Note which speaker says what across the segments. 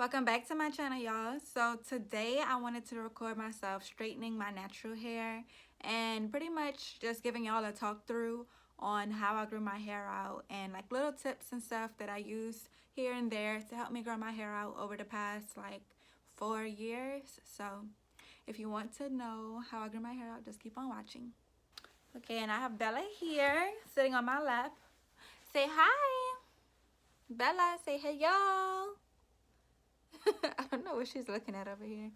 Speaker 1: Welcome back to my channel, y'all. So today I wanted to record myself straightening my natural hair and pretty much just giving y'all a talk through on how I grew my hair out and like little tips and stuff that I use here and there to help me grow my hair out over the past like 4 years. So if you want to know how I grew my hair out, just keep on watching. Okay, and I have Bella here sitting on my lap. Say hi. Bella, say hey, y'all. I don't know what she's looking at over here.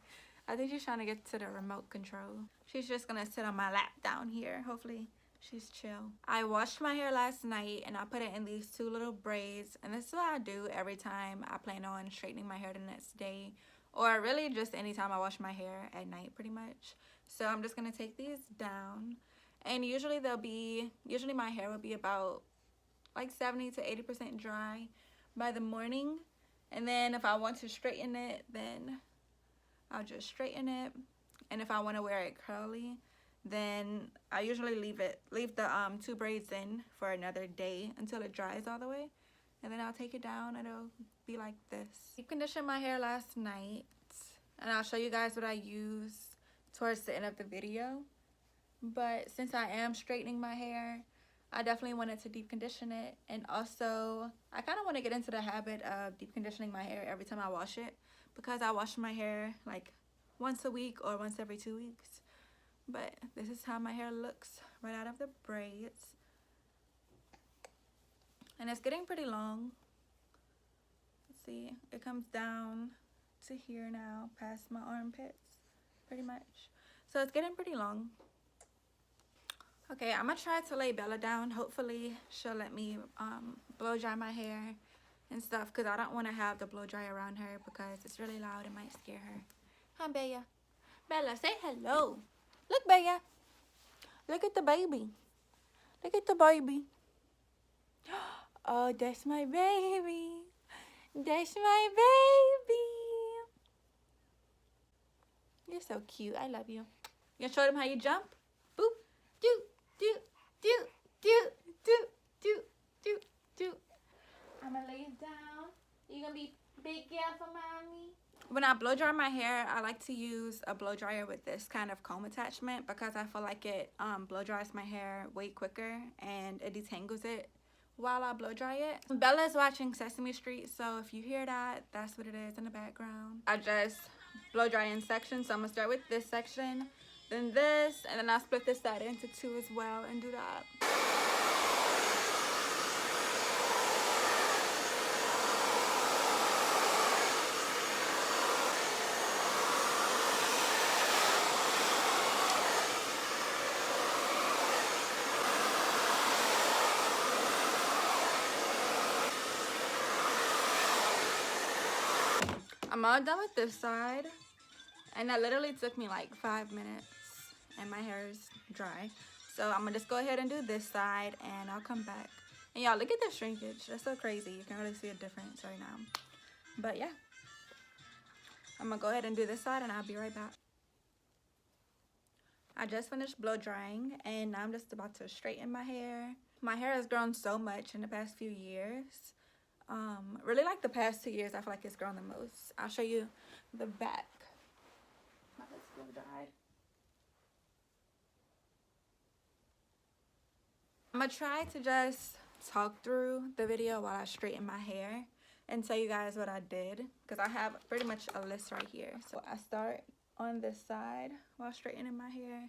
Speaker 1: I think she's trying to get to the remote control. She's just gonna sit on my lap down here. Hopefully she's chill. I washed my hair last night and I put it in these 2 little braids, and this is what I do every time I plan on straightening my hair the next day, or really just anytime I wash my hair at night pretty much. So I'm just gonna take these down, and usually my hair will be about like 70 to 80% dry by the morning. And then if I want to straighten it, then I'll just straighten it. And if I want to wear it curly, then I usually leave the 2 braids in for another day until it dries all the way. And then I'll take it down and it'll be like this. Deep conditioned my hair last night, and I'll show you guys what I use towards the end of the video. But since I am straightening my hair, I definitely wanted to deep condition it, and also I kind of want to get into the habit of deep conditioning my hair every time I wash it, because I wash my hair like once a week or once every 2 weeks. But this is how my hair looks right out of the braids, and it's getting pretty long. Let's see, it comes down to here now, past my armpits pretty much, so it's getting pretty long. Okay, I'm gonna try to lay Bella down. Hopefully she'll let me blow dry my hair and stuff, because I don't want to have the blow dry around her because it's really loud. It might scare her. Hi, Bella. Bella, say hello. Look, Bella. Look at the baby. Look at the baby. Oh, that's my baby. That's my baby. You're so cute. I love you. You gonna show them how you jump? Boop. Do. Do, do, do, do, do, do, do. I'm gonna lay it down. You gonna be big girl for mommy? When I blow dry my hair, I like to use a blow dryer with this kind of comb attachment, because I feel like it blow dries my hair way quicker and it detangles it while I blow dry it. Bella's watching Sesame Street, so if you hear that, that's what it is in the background. I just blow dry in sections, so I'm gonna start with this section, then this, and then I'll split this side into 2 as well and do that. I'm all done with this side, and that literally took me like 5 minutes, and my hair is dry. So I'm gonna just go ahead and do this side, and I'll come back. And y'all, look at the shrinkage. That's so crazy. You can really see a difference right now. But yeah, I'm gonna go ahead and do this side, and I'll be right back. I just finished blow drying, and now I'm just about to straighten my hair. My hair has grown so much in the past few years. Really like the past 2 years, I feel like it's grown the most. I'll show you the back. My hair's blow dried. I'm gonna try to just talk through the video while I straighten my hair and tell you guys what I did, because I have pretty much a list right here. So I start on this side while straightening my hair,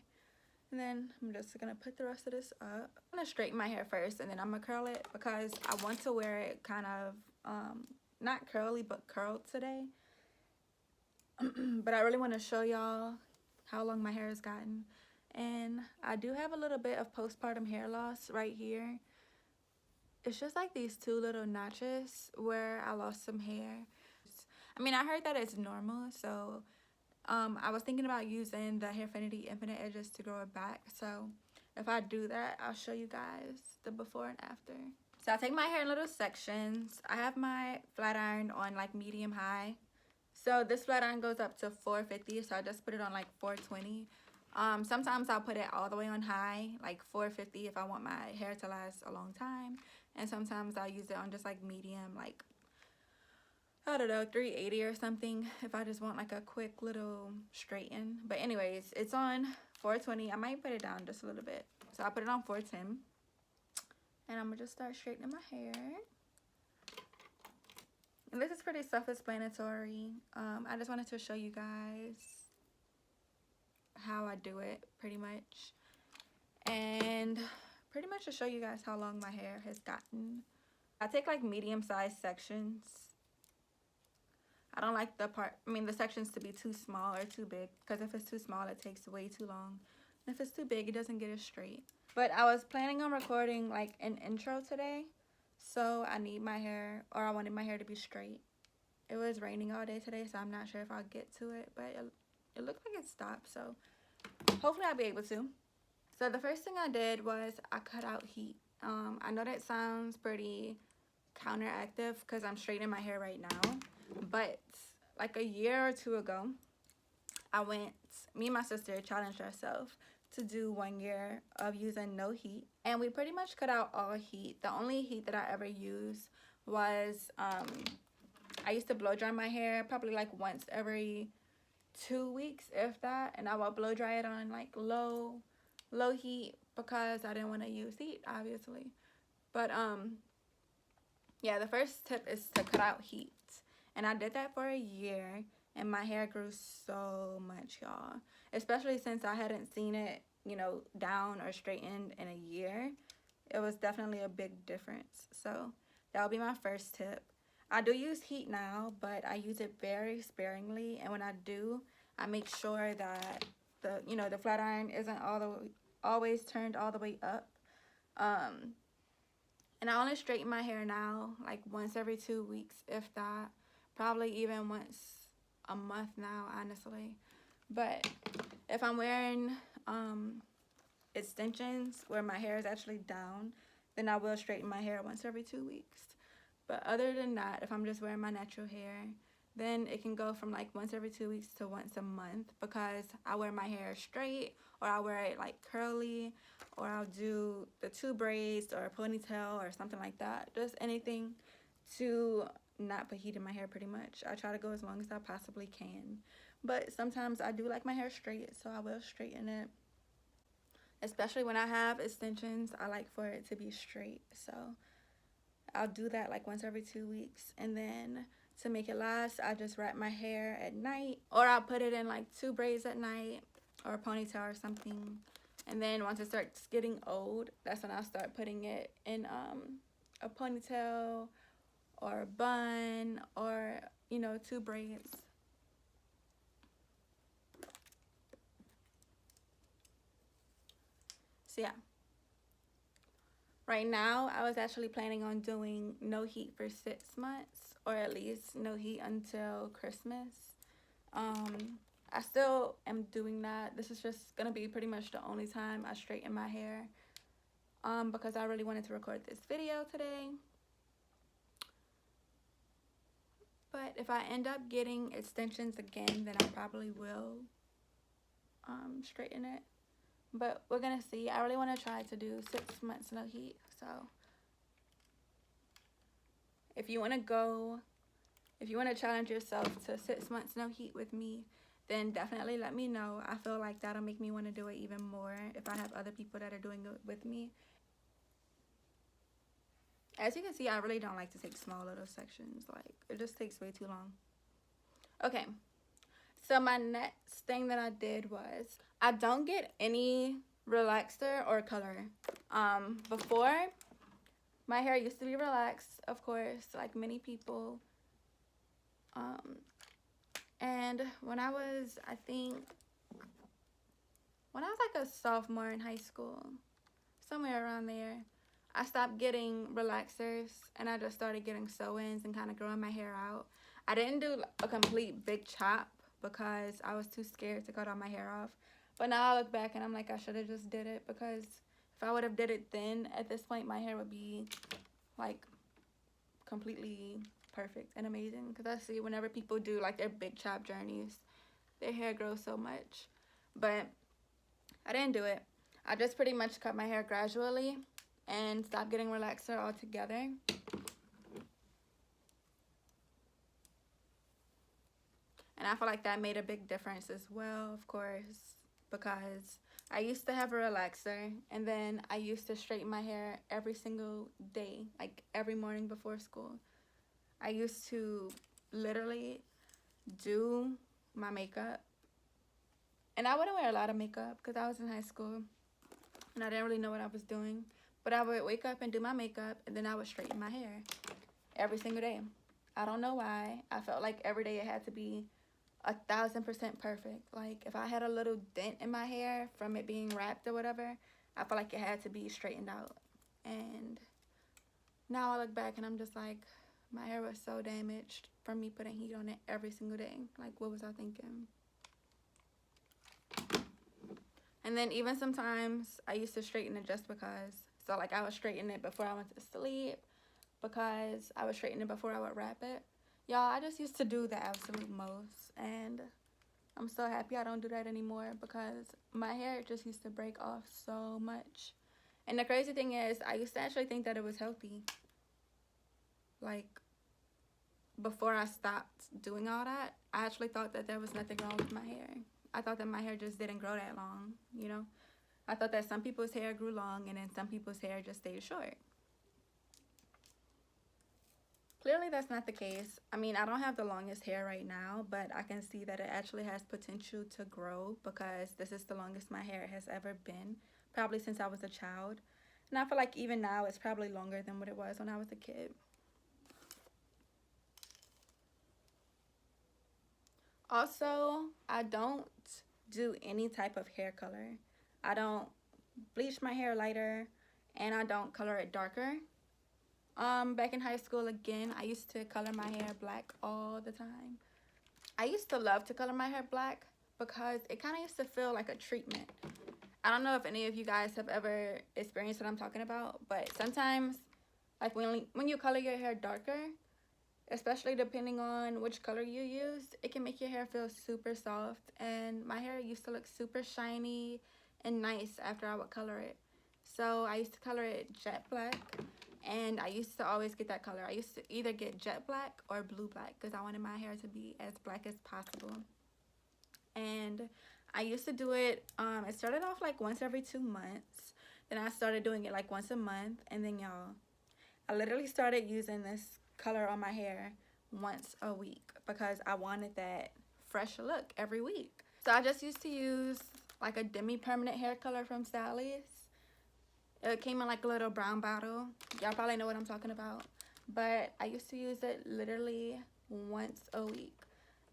Speaker 1: and then I'm just gonna put the rest of this up. I'm gonna straighten my hair first, and then I'm gonna curl it, because I want to wear it kind of not curly but curled today. But I really want to show y'all how long my hair has gotten. And I do have a little bit of postpartum hair loss right here. It's just like these 2 little notches where I lost some hair. I mean, I heard that it's normal, so I was thinking about using the Hairfinity Infinite Edges to grow it back. So if I do that, I'll show you guys the before and after. So I take my hair in little sections. I have my flat iron on like medium high. So this flat iron goes up to 450, so I just put it on like 420. Sometimes I'll put it all the way on high, like 450 if I want my hair to last a long time. And sometimes I'll use it on just like medium, like I don't know, 380 or something if I just want like a quick little straighten. But anyways, it's on 420. I might put it down just a little bit. So I put it on 410. And I'm gonna just start straightening my hair. And this is pretty self-explanatory. I just wanted to show you guys how I do it pretty much. And pretty much to show you guys how long my hair has gotten. I take like medium-sized sections. I don't like the sections to be too small or too big, because if it's too small, it takes way too long. And if it's too big, it doesn't get it straight. But I was planning on recording like an intro today, so I wanted my hair to be straight. It was raining all day today, so I'm not sure if I'll get to it, but it looked like it stopped, so hopefully I'll be able to. So the first thing I did was I cut out heat. I know that sounds pretty counteractive because I'm straightening my hair right now, but like a year or two ago, me and my sister challenged ourselves to do 1 year of using no heat, and we pretty much cut out all heat. The only heat that I ever used was I used to blow dry my hair probably like once every 2 weeks, if that, and I would blow dry it on like low heat because I didn't want to use heat, obviously. But yeah, the first tip is to cut out heat, and I did that for a year, and my hair grew so much, y'all. Especially since I hadn't seen it, down or straightened in a year. It was definitely a big difference. So that would be my first tip. I do use heat now, but I use it very sparingly, and when I do, I make sure that the flat iron isn't always turned all the way up. And I only straighten my hair now like once every 2 weeks, if that. Probably even once a month now, honestly. But if I'm wearing extensions where my hair is actually down, then I will straighten my hair once every 2 weeks. But other than that, if I'm just wearing my natural hair, then it can go from like once every 2 weeks to once a month, because I wear my hair straight, or I wear it like curly, or I'll do the 2 braids or a ponytail or something like that. Just anything to not put heat in my hair, pretty much. I try to go as long as I possibly can. But sometimes I do like my hair straight, so I will straighten it. Especially when I have extensions, I like for it to be straight. So I'll do that like once every 2 weeks. And then to make it last, I just wrap my hair at night, or I'll put it in like 2 braids at night, or a ponytail or something. And then once it starts getting old, that's when I'll start putting it in a ponytail or a bun, or 2 braids. So yeah, right now I was actually planning on doing no heat for 6 months, or at least no heat until Christmas. I still am doing that. This is just gonna be pretty much the only time I straighten my hair, because I really wanted to record this video today. But if I end up getting extensions again, then I probably will straighten it. But we're gonna see. I really want to try to do 6 months no heat. So if you want to challenge yourself to 6 months no heat with me, then definitely let me know. I feel like that'll make me want to do it even more if I have other people that are doing it with me. As you can see, I really don't like to take small little sections. Like, it just takes way too long. Okay, so my next thing that I did was, I don't get any relaxer or color. Before, my hair used to be relaxed, of course, like many people. And when I was like a sophomore in high school, somewhere around there, I stopped getting relaxers, and I just started getting sew-ins and kind of growing my hair out. I didn't do a complete big chop because I was too scared to cut all my hair off. But now I look back and I'm like, I should have just did it, because if I would have did it then, at this point, my hair would be like completely perfect and amazing. Because I see whenever people do like their big chop journeys, their hair grows so much. But I didn't do it. I just pretty much cut my hair gradually and stopped getting relaxer altogether. And I feel like that made a big difference as well, of course, because I used to have a relaxer, and then I used to straighten my hair every single day, like every morning before school. I used to literally do my makeup, and I wouldn't wear a lot of makeup because I was in high school and I didn't really know what I was doing. But I would wake up and do my makeup, and then I would straighten my hair every single day. I don't know why. I felt like every day it had to be 1,000% perfect. Like if I had a little dent in my hair from it being wrapped or whatever, I felt like it had to be straightened out. And now I look back and I'm just like, my hair was so damaged from me putting heat on it every single day. Like, what was I thinking? And then even sometimes I used to straighten it just because. So like I would straighten it before I went to sleep because I would straighten it before I would wrap it. Y'all, I just used to do the absolute most, and I'm so happy I don't do that anymore because my hair just used to break off so much. And the crazy thing is, I used to actually think that it was healthy. Like, before I stopped doing all that, I actually thought that there was nothing wrong with my hair. I thought that my hair just didn't grow that long, you know? I thought that some people's hair grew long and then some people's hair just stayed short. Clearly that's not the case. I mean, I don't have the longest hair right now, but I can see that it actually has potential to grow because this is the longest my hair has ever been, probably since I was a child. And I feel like even now it's probably longer than what it was when I was a kid. Also, I don't do any type of hair color. I don't bleach my hair lighter, and I don't color it darker. Back in high school, again, I used to color my hair black all the time. I used to love to color my hair black because it kind of used to feel like a treatment. I don't know if any of you guys have ever experienced what I'm talking about, but sometimes, like when you color your hair darker, especially depending on which color you use, it can make your hair feel super soft. And my hair used to look super shiny and nice after I would color it. So I used to color it jet black, and I used to always get that color. I used to either get jet black or blue black because I wanted my hair to be as black as possible. And I used to do it, it started off like once every 2 months. Then I started doing it like once a month. And then y'all, I literally started using this color on my hair once a week because I wanted that fresh look every week. So I just used to use like a demi-permanent hair color from Sally's. It came in like a little brown bottle. Y'all probably know what I'm talking about. But I used to use it literally once a week.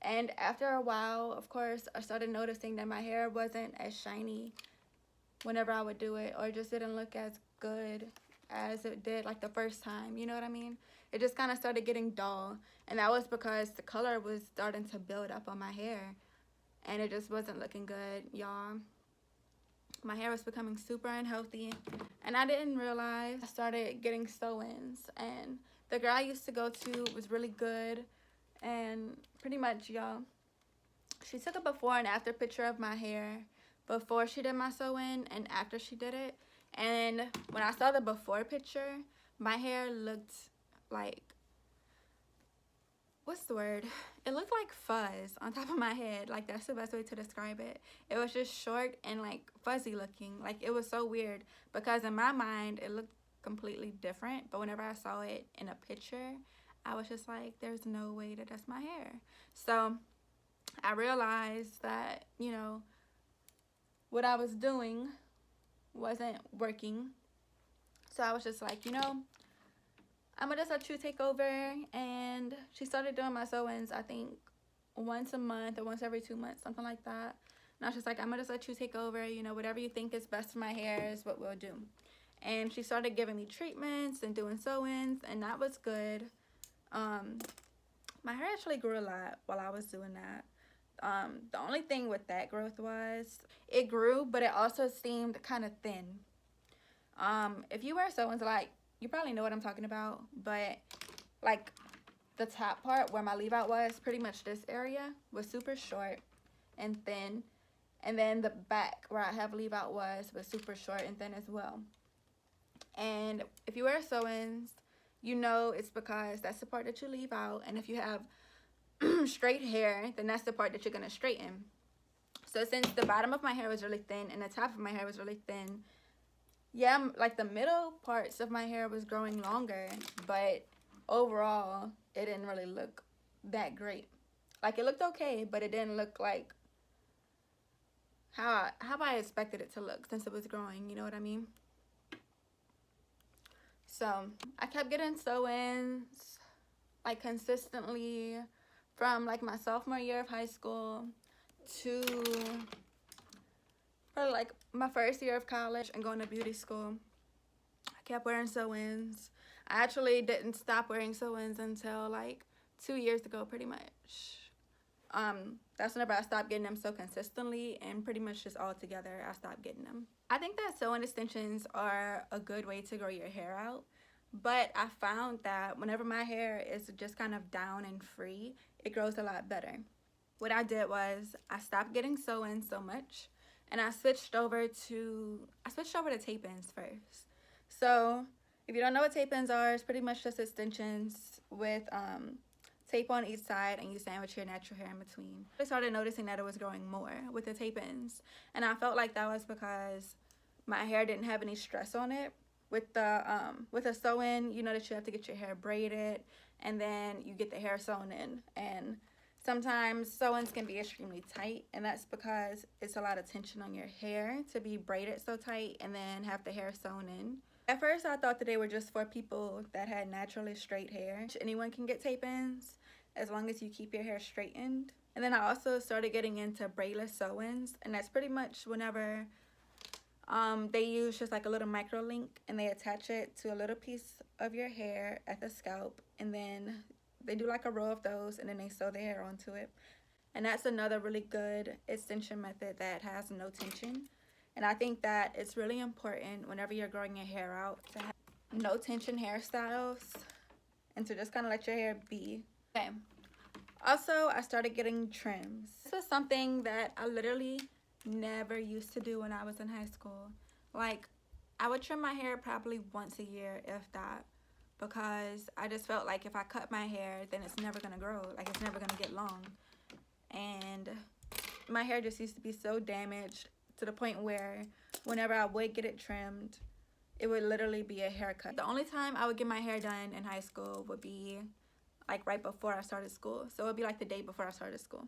Speaker 1: And after a while, of course, I started noticing that my hair wasn't as shiny whenever I would do it, or it just didn't look as good as it did like the first time. You know what I mean? It just kind of started getting dull. And that was because the color was starting to build up on my hair. And it just wasn't looking good, y'all. My hair was becoming super unhealthy, and I didn't realize I started getting sew-ins. And the girl I used to go to was really good, and pretty much, y'all, she took a before and after picture of my hair before she did my sew-in and after she did it. And when I saw the before picture, my hair looked like, what's the word? It looked like fuzz on top of my head. Like, that's the best way to describe it. It was just short and like fuzzy looking. Like, it was so weird because in my mind it looked completely different, but whenever I saw it in a picture, I was just like, there's no way that that's my hair. So I realized that, you know, what I was doing wasn't working. So I was just like, you know, I'm gonna just let you take over. And she started doing my sew-ins, I think once a month or once every 2 months, something like that. And I was just like, I'm gonna just let you take over, you know, whatever you think is best for my hair is what we'll do. And she started giving me treatments and doing sew-ins, and that was good. My hair actually grew a lot while I was doing that. The only thing with that growth was it grew, but it also seemed kind of thin. If you wear sew-ins, like, you probably know what I'm talking about, but like the top part where my leave out was, pretty much this area was super short and thin, and then the back where I have leave out was super short and thin as well. And if you wear sew-ins, you know it's because that's the part that you leave out. And if you have straight hair, then that's the part that you're going to straighten. So since the bottom of my hair was really thin and the top of my hair was really thin, yeah, like the middle parts of my hair was growing longer, but overall, it didn't really look that great. Like, it looked okay, but it didn't look like how I expected it to look since it was growing, you know what I mean? So I kept getting sew-ins like consistently from like my sophomore year of high school to probably like my first year of college and going to beauty school. I kept wearing sew-ins. I actually didn't stop wearing sew-ins until like 2 years ago, pretty much. That's whenever I stopped getting them so consistently, and pretty much just all together I stopped getting them. I think that sew-in extensions are a good way to grow your hair out, but I found that whenever my hair is just kind of down and free, it grows a lot better. What I did was I stopped getting sew-ins so much, and I switched over to tape-ins first. So if you don't know what tape-ins are, it's pretty much just extensions with tape on each side, and you sandwich your natural hair in between. I started noticing that it was growing more with the tape-ins, and I felt like that was because my hair didn't have any stress on it. With a sew-in, you know that you have to get your hair braided, and then you get the hair sewn in, and sometimes sew-ins can be extremely tight, and that's because it's a lot of tension on your hair to be braided so tight and then have the hair sewn in. At first, I thought that they were just for people that had naturally straight hair. Anyone can get tape-ins as long as you keep your hair straightened. And then I also started getting into braidless sew-ins, and that's pretty much whenever they use just like a little micro link and they attach it to a little piece of your hair at the scalp, and then they do like a row of those, and then they sew their hair onto it. And that's another really good extension method that has no tension. And I think that it's really important whenever you're growing your hair out to have no tension hairstyles and to just kind of let your hair be. Okay. Also, I started getting trims. This was something that I literally never used to do when I was in high school. Like, I would trim my hair probably once a year, if that, because I just felt like if I cut my hair, then it's never gonna grow. Like, it's never gonna get long. And my hair just used to be so damaged to the point where whenever I would get it trimmed, it would literally be a haircut. The only time I would get my hair done in high school would be like right before I started school. So it would be like the day before I started school.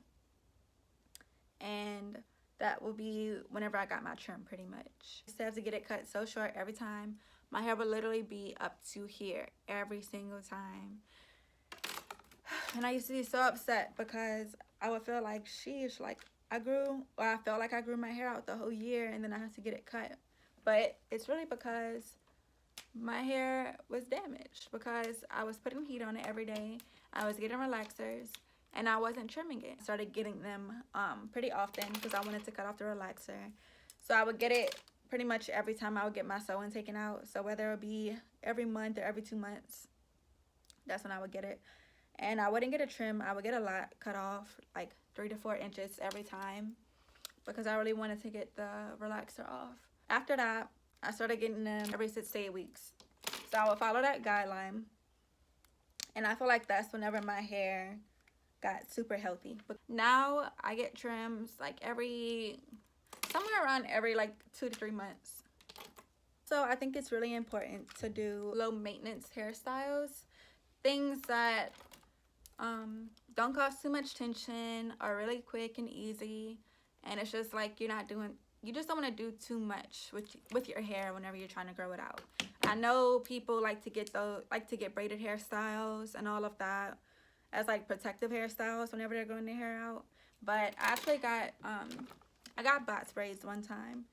Speaker 1: And that would be whenever I got my trim, pretty much. I used to have to get it cut so short every time. My hair would literally be up to here every single time. And I used to be so upset because I would feel like, sheesh, like I felt like I grew my hair out the whole year, and then I had to get it cut. But it's really because my hair was damaged, because I was putting heat on it every day. I was getting relaxers, and I wasn't trimming it. I started getting them pretty often because I wanted to cut off the relaxer. So I would get it pretty much every time I would get my sew-in taken out. So whether it be every month or every 2 months, that's when I would get it. And I wouldn't get a trim. I would get a lot cut off, like 3 to 4 inches every time, because I really wanted to get the relaxer off. After that, I started getting them every 6 to 8 weeks. So I would follow that guideline. And I feel like that's whenever my hair got super healthy. But now I get trims like somewhere around every like 2 to 3 months. So I think it's really important to do low maintenance hairstyles. Things that don't cause too much tension, are really quick and easy, and it's just like you just don't want to do too much with your hair whenever you're trying to grow it out. I know people like to get braided hairstyles and all of that as like protective hairstyles whenever they're growing their hair out, but I actually got I got box braids one time,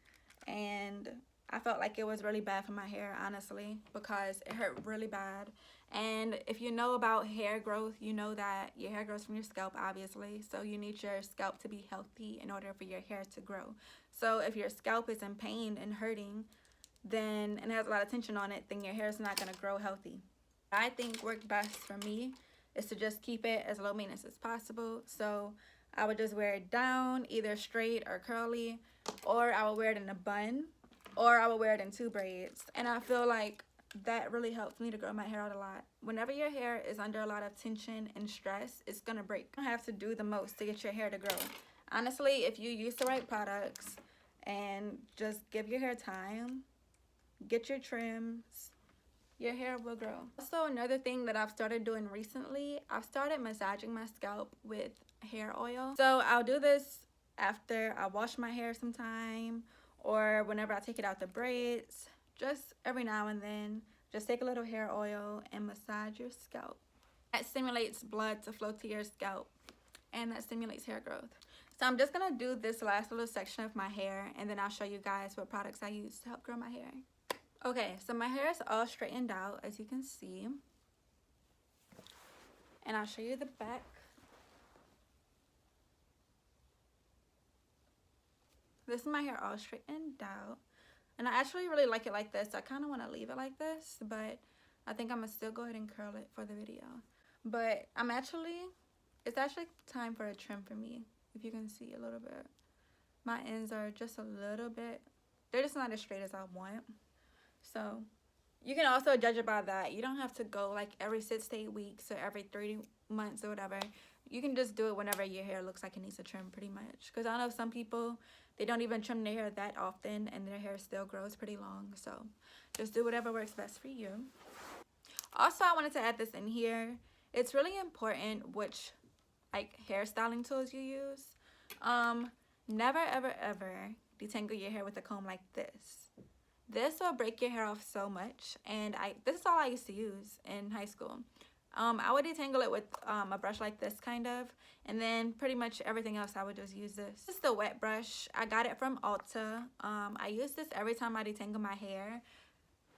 Speaker 1: and I felt like it was really bad for my hair, honestly, because it hurt really bad. And if you know about hair growth, you know that your hair grows from your scalp, obviously. So you need your scalp to be healthy in order for your hair to grow. So if your scalp is in pain and hurting, and it has a lot of tension on it, then your hair is not going to grow healthy. I think worked best for me is to just keep it as low maintenance as possible. So I would just wear it down, either straight or curly, or I would wear it in a bun, or I would wear it in 2 braids. And I feel like that really helps me to grow my hair out a lot. Whenever your hair is under a lot of tension and stress, it's gonna break. You don't have to do the most to get your hair to grow. Honestly, if you use the right products and just give your hair time, get your trims, your hair will grow. Also, another thing that I've started doing recently, I've started massaging my scalp with hair oil. So I'll do this after I wash my hair sometime, or whenever I take it out the braids. Just every now and then, just take a little hair oil and massage your scalp. That stimulates blood to flow to your scalp, and that stimulates hair growth. So I'm just gonna do this last little section of my hair, and then I'll show you guys what products I use to help grow my hair. Okay, so my hair is all straightened out, as you can see. And I'll show you the back. This is my hair all straightened out. And I actually really like it like this. I kind of want to leave it like this, but I think I'm going to still go ahead and curl it for the video. But it's actually time for a trim for me, if you can see a little bit. My ends are just a little bit, they're just not as straight as I want. So you can also judge it by that. You don't have to go like every 6 to 8 weeks or every 3 months or whatever. You can just do it whenever your hair looks like it needs a trim, pretty much. Because I know some people, they don't even trim their hair that often and their hair still grows pretty long. So just do whatever works best for you. Also, I wanted to add this in here. It's really important which like hairstyling tools you use. Never ever ever detangle your hair with a comb like this. This will break your hair off so much, and this is all I used to use in high school. I would detangle it with a brush like this kind of, and then pretty much everything else I would just use this. This is the wet brush. I got it from Ulta. I use this every time I detangle my hair.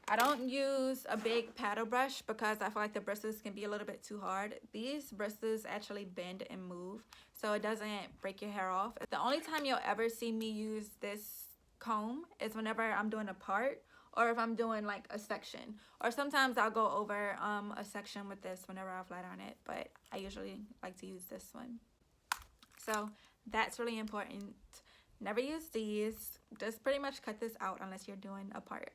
Speaker 1: I don't use a big paddle brush because I feel like the bristles can be a little bit too hard. These bristles actually bend and move, so it doesn't break your hair off. The only time you'll ever see me use this comb is whenever I'm doing a part, or if I'm doing like a section, or sometimes I'll go over a section with this whenever I flat iron it, but I usually like to use this one. So that's really important. Never use these. Just pretty much cut this out unless you're doing a part.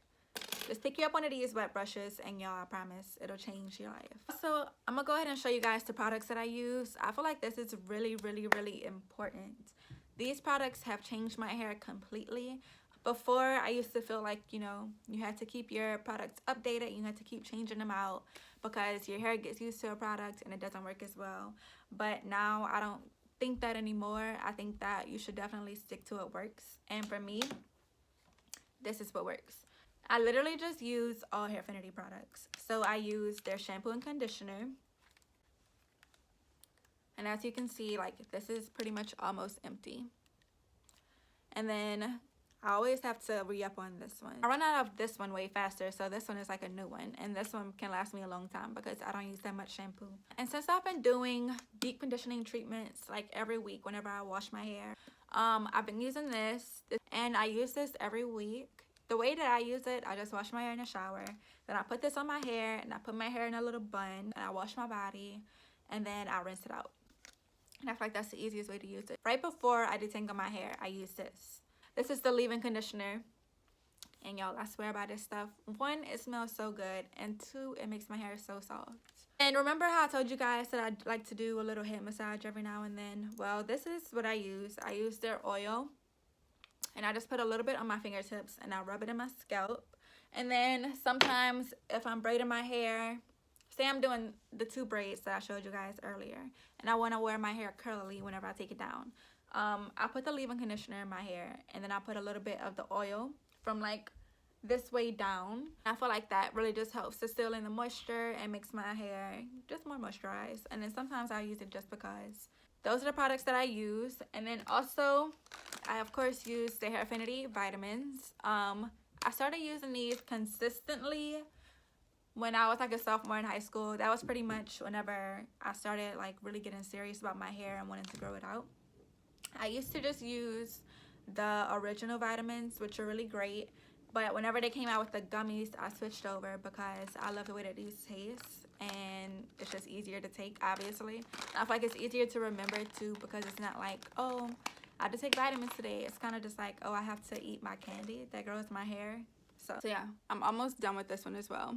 Speaker 1: Just pick you up one of these wet brushes, and y'all, I promise it'll change your life. So I'm gonna go ahead and show you guys the products that I use. I feel like this is really important. These products have changed my hair completely. Before, I used to feel like, you know, you had to keep your products updated. You had to keep changing them out because your hair gets used to a product and it doesn't work as well. But now I don't think that anymore. I think that you should definitely stick to what works. And for me, this is what works. I literally just use all Hairfinity products. So I use their shampoo and conditioner. And as you can see, like, this is pretty much almost empty. And then I always have to re-up on this one. I run out of this one way faster, so this one is like a new one. And this one can last me a long time because I don't use that much shampoo. And since I've been doing deep conditioning treatments like every week whenever I wash my hair, I've been using this. And I use this every week. The way that I use it, I just wash my hair in the shower. Then I put this on my hair, and I put my hair in a little bun. And I wash my body, and then I rinse it out. And I feel like that's the easiest way to use it. Right before I detangle my hair, I use this. This is the leave-in conditioner. And y'all, I swear by this stuff. 1, it smells so good. And 2, it makes my hair so soft. And remember how I told you guys that I'd like to do a little head massage every now and then? Well, this is what I use. I use their oil. And I just put a little bit on my fingertips, and I rub it in my scalp. And then sometimes if I'm braiding my hair, say I'm doing the 2 braids that I showed you guys earlier, and I want to wear my hair curly whenever I take it down, I put the leave-in conditioner in my hair, and then I put a little bit of the oil from like this way down. I feel like that really just helps to seal in the moisture and makes my hair just more moisturized. And then sometimes I use it just because. Those are the products that I use. And then also, I of course use the Hairfinity vitamins. I started using these consistently when I was like a sophomore in high school. That was pretty much whenever I started like really getting serious about my hair and wanting to grow it out. I used to just use the original vitamins, which are really great. But whenever they came out with the gummies, I switched over because I love the way that these taste. And it's just easier to take, obviously. I feel like it's easier to remember too, because it's not like, oh, I have to take vitamins today. It's kind of just like, oh, I have to eat my candy that grows my hair. So yeah, I'm almost done with this one as well.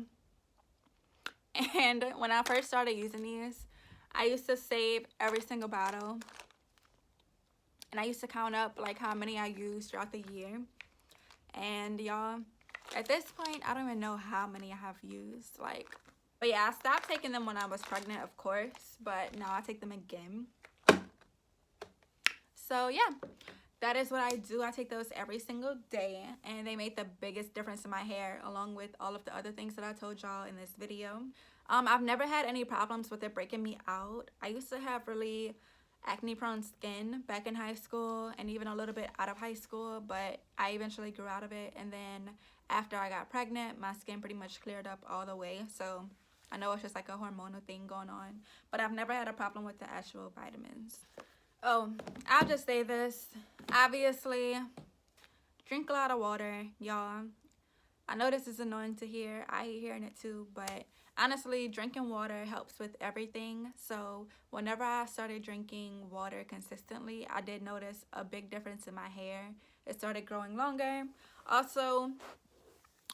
Speaker 1: And when I first started using these, I used to save every single bottle, and I used to count up like how many I used throughout the year. And y'all, at this point, I don't even know how many I have used. Like, but yeah, I stopped taking them when I was pregnant, of course, but now I take them again. So yeah, that is what I do. I take those every single day, and they made the biggest difference in my hair, along with all of the other things that I told y'all in this video. I've never had any problems with it breaking me out. I used to have really acne prone skin back in high school and even a little bit out of high school, but I eventually grew out of it. And then after I got pregnant, my skin pretty much cleared up all the way. So I know it's just like a hormonal thing going on, but I've never had a problem with the actual vitamins. Oh, I'll just say this. Obviously, drink a lot of water, y'all. I know this is annoying to hear. I hate hearing it too, but honestly, drinking water helps with everything. So whenever I started drinking water consistently, I did notice a big difference in my hair. It started growing longer. Also,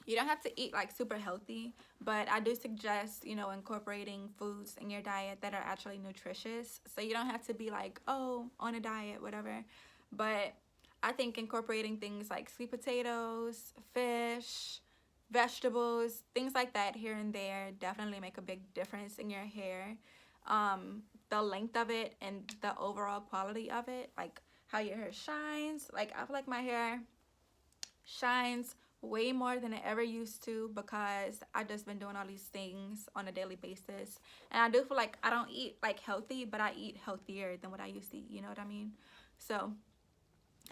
Speaker 1: you don't have to eat like super healthy, but I do suggest, incorporating foods in your diet that are actually nutritious. So you don't have to be like, oh, on a diet, whatever. But I think incorporating things like sweet potatoes, fish, vegetables, things like that here and there definitely make a big difference in your hair. The length of it and the overall quality of it, like how your hair shines. Like I feel like my hair shines way more than it ever used to because I just been doing all these things on a daily basis. And I do feel like I don't eat like healthy, but I eat healthier than what I used to eat, you know what I mean? So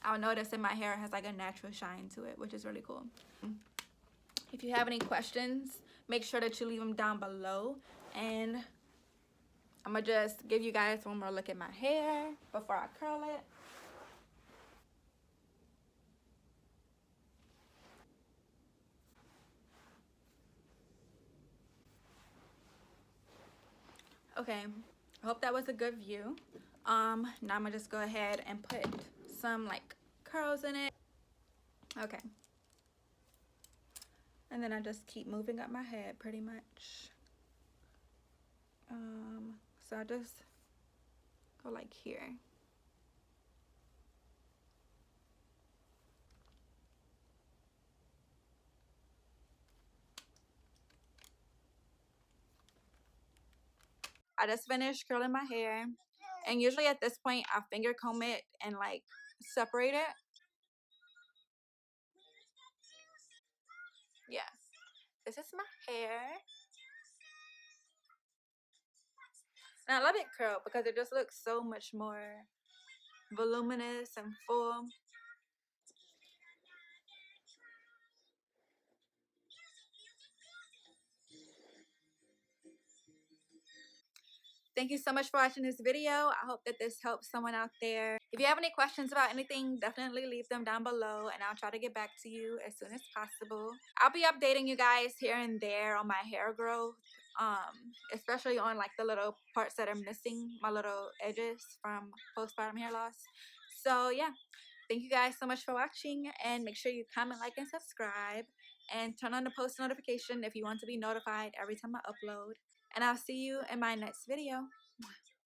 Speaker 1: I'll notice that my hair has like a natural shine to it, which is really cool. If you have any questions, make sure that you leave them down below. And I'm gonna just give you guys one more look at my hair before I curl it. Okay, I hope that was a good view. Now I'm gonna just go ahead and put some like curls in it. Okay. And then I just keep moving up my head pretty much. So I just go like here. I just finished curling my hair. And usually at this point, I finger comb it and like separate it. Yeah. This is my hair. And I love it curled because it just looks so much more voluminous and full. Thank you so much for watching this video. I hope that this helps someone out there. If you have any questions about anything, definitely leave them down below and I'll try to get back to you as soon as possible. I'll be updating you guys here and there on my hair growth, especially on like the little parts that are missing, my little edges from postpartum hair loss. So yeah, thank you guys so much for watching, and make sure you comment, like, and subscribe, and turn on the post notification if you want to be notified every time I upload. And I'll see you in my next video.